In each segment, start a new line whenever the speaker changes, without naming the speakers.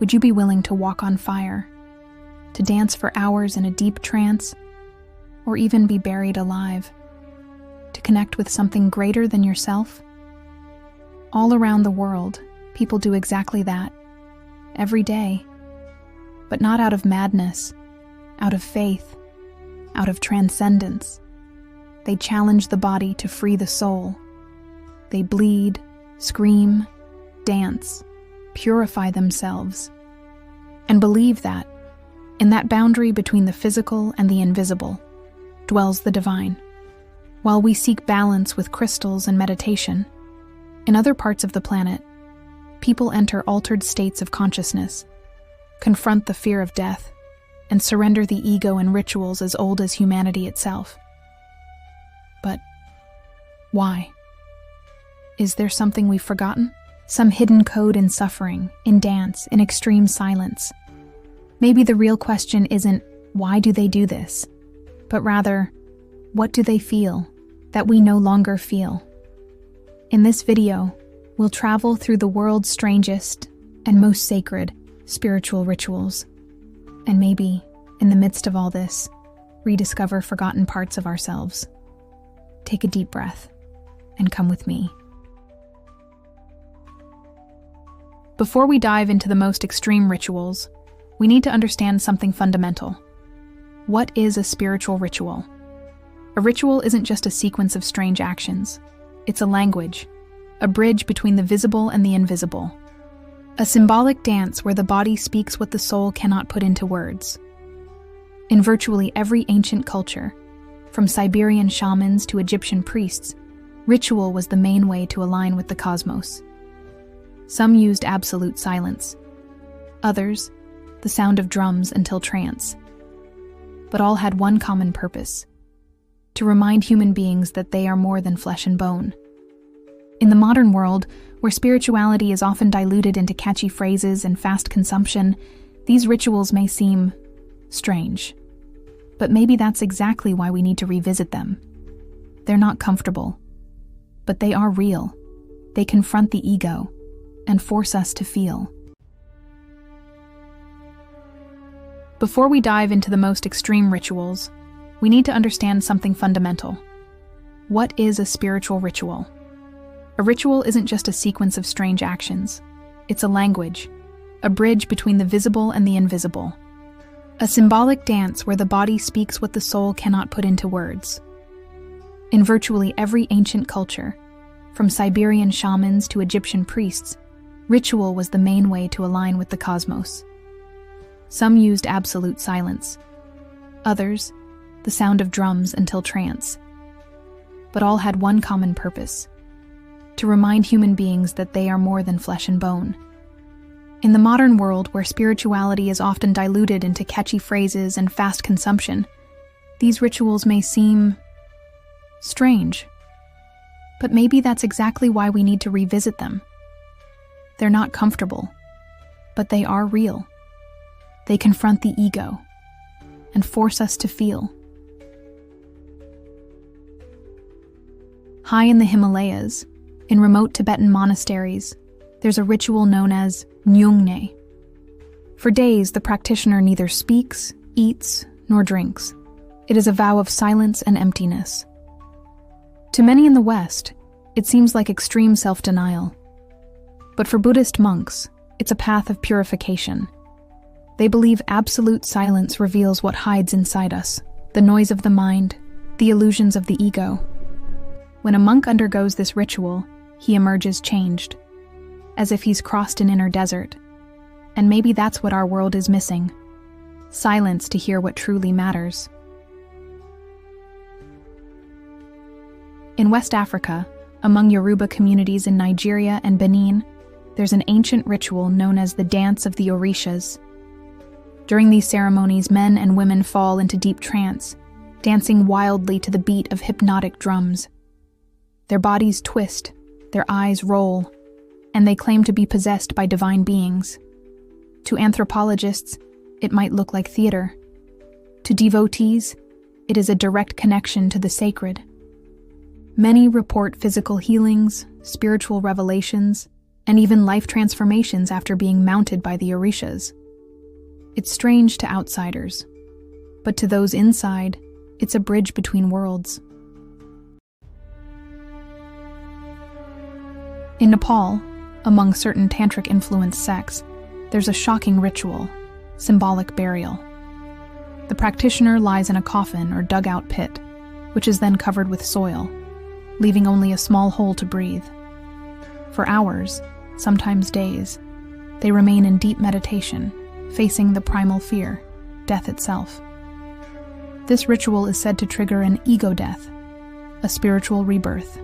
Would you be willing to walk on fire, to dance for hours in a deep trance, or even be buried alive, to connect with something greater than yourself? All around the world, people do exactly that, every day, but not out of madness, out of faith, out of transcendence. They challenge the body to free the soul. They bleed, scream, dance, purify themselves, and believe that, in that boundary between the physical and the invisible, dwells the divine. While we seek balance with crystals and meditation, in other parts of the planet, people enter altered states of consciousness, confront the fear of death, and surrender the ego in rituals as old as humanity itself. But why? Is there something we've forgotten? Some hidden code in suffering, in dance, in extreme silence? Maybe the real question isn't, why do they do this? But rather, what do they feel that we no longer feel? In this video, we'll travel through the world's strangest and most sacred spiritual rituals, and maybe, in the midst of all this, rediscover forgotten parts of ourselves. Take a deep breath and come with me. Before we dive into the most extreme rituals, we need to understand something fundamental. What is a spiritual ritual? A ritual isn't just a sequence of strange actions. It's a language, a bridge between the visible and the invisible. A symbolic dance where the body speaks what the soul cannot put into words. In virtually every ancient culture, from Siberian shamans to Egyptian priests, ritual was the main way to align with the cosmos. Some used absolute silence. Others, the sound of drums until trance. But all had one common purpose: to remind human beings that they are more than flesh and bone. In the modern world, where spirituality is often diluted into catchy phrases and fast consumption, these rituals may seem strange. But maybe that's exactly why we need to revisit them. They're not comfortable, but they are real. They confront the ego and force us to feel. Before we dive into the most extreme rituals, we need to understand something fundamental. What is a spiritual ritual? A ritual isn't just a sequence of strange actions. It's a language, a bridge between the visible and the invisible. A symbolic dance where the body speaks what the soul cannot put into words. In virtually every ancient culture, from Siberian shamans to Egyptian priests, ritual was the main way to align with the cosmos. Some used absolute silence. Others, the sound of drums until trance. But all had one common purpose: to remind human beings that they are more than flesh and bone. In the modern world, where spirituality is often diluted into catchy phrases and fast consumption, these rituals may seem strange. But maybe that's exactly why we need to revisit them. They're not comfortable, but they are real. They confront the ego and force us to feel. High in the Himalayas, in remote Tibetan monasteries, there's a ritual known as Nyungne. For days, the practitioner neither speaks, eats, nor drinks. It is a vow of silence and emptiness. To many in the West, it seems like extreme self-denial. But for Buddhist monks, it's a path of purification. They believe absolute silence reveals what hides inside us, the noise of the mind, the illusions of the ego. When a monk undergoes this ritual, he emerges changed, as if he's crossed an inner desert. And maybe that's what our world is missing: silence to hear what truly matters. In West Africa, among Yoruba communities in Nigeria and Benin, there's an ancient ritual known as the Dance of the Orishas. During these ceremonies, men and women fall into deep trance, dancing wildly to the beat of hypnotic drums. Their bodies twist, their eyes roll, and they claim to be possessed by divine beings. To anthropologists, it might look like theater. To devotees, it is a direct connection to the sacred. Many report physical healings, spiritual revelations, and even life transformations after being mounted by the orishas. It's strange to outsiders, but to those inside, it's a bridge between worlds. In Nepal, among certain tantric-influenced sects, there's a shocking ritual, symbolic burial. The practitioner lies in a coffin or dug-out pit, which is then covered with soil, leaving only a small hole to breathe. For hours, sometimes days, they remain in deep meditation, facing the primal fear, death itself. This ritual is said to trigger an ego death, a spiritual rebirth.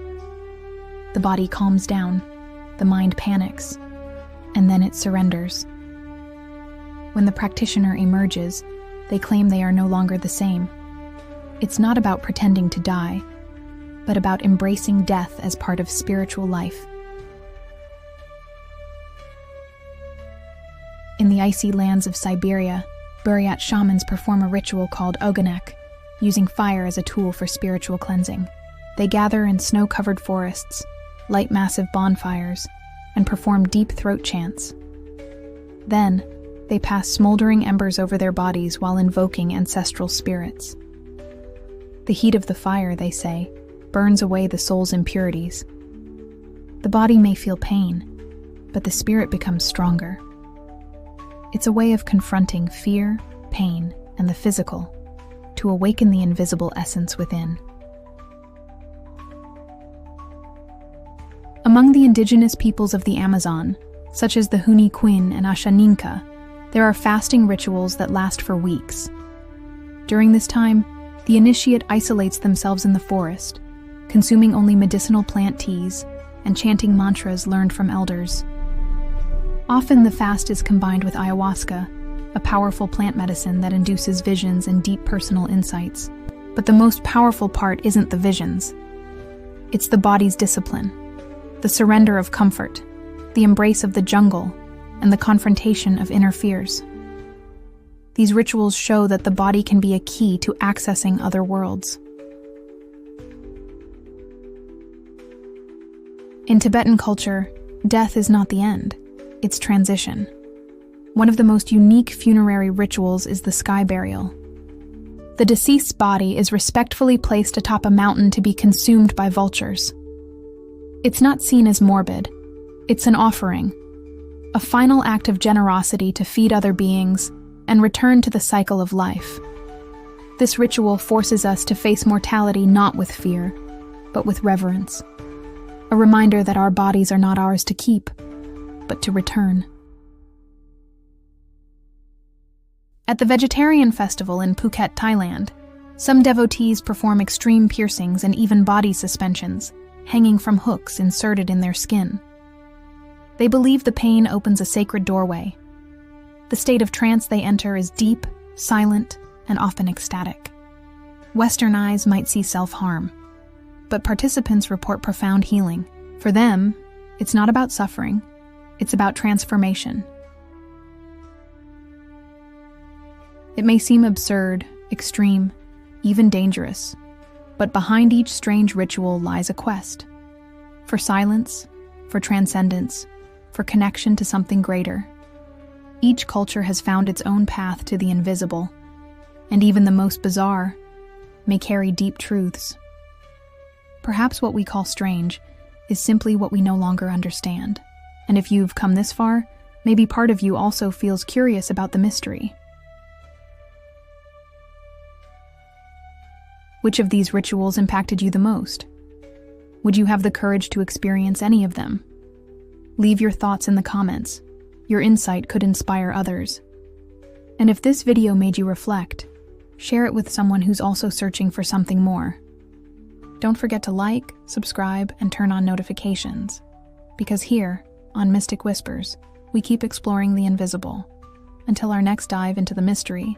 The body calms down, the mind panics, and then it surrenders. When the practitioner emerges, they claim they are no longer the same. It's not about pretending to die, but about embracing death as part of spiritual life. In the icy lands of Siberia, Buryat shamans perform a ritual called oganek, using fire as a tool for spiritual cleansing. They gather in snow-covered forests, light massive bonfires, and perform deep throat chants. Then, they pass smoldering embers over their bodies while invoking ancestral spirits. The heat of the fire, they say, burns away the soul's impurities. The body may feel pain, but the spirit becomes stronger. It's a way of confronting fear, pain, and the physical, to awaken the invisible essence within. Among the indigenous peoples of the Amazon, such as the Huni Quin and Ashaninka, there are fasting rituals that last for weeks. During this time, the initiate isolates themselves in the forest, consuming only medicinal plant teas and chanting mantras learned from elders. Often the fast is combined with ayahuasca, a powerful plant medicine that induces visions and deep personal insights. But the most powerful part isn't the visions. It's the body's discipline, the surrender of comfort, the embrace of the jungle, and the confrontation of inner fears. These rituals show that the body can be a key to accessing other worlds. In Tibetan culture, death is not the end, it's transition. One of the most unique funerary rituals is the sky burial. The deceased's body is respectfully placed atop a mountain to be consumed by vultures. It's not seen as morbid. It's an offering, a final act of generosity to feed other beings and return to the cycle of life. This ritual forces us to face mortality not with fear, but with reverence. A reminder that our bodies are not ours to keep, but to return. At the Vegetarian Festival in Phuket, Thailand, some devotees perform extreme piercings and even body suspensions, hanging from hooks inserted in their skin. They believe the pain opens a sacred doorway. The state of trance they enter is deep, silent, and often ecstatic. Western eyes might see self-harm, but participants report profound healing. For them, it's not about suffering, it's about transformation. It may seem absurd, extreme, even dangerous, but behind each strange ritual lies a quest. For silence, for transcendence, for connection to something greater. Each culture has found its own path to the invisible, and even the most bizarre may carry deep truths. Perhaps what we call strange is simply what we no longer understand. And if you've come this far, maybe part of you also feels curious about the mystery. Which of these rituals impacted you the most? Would you have the courage to experience any of them? Leave your thoughts in the comments. Your insight could inspire others. And if this video made you reflect, share it with someone who's also searching for something more. Don't forget to like, subscribe, and turn on notifications. Because here, on Mystic Whispers, we keep exploring the invisible. Until our next dive into the mystery,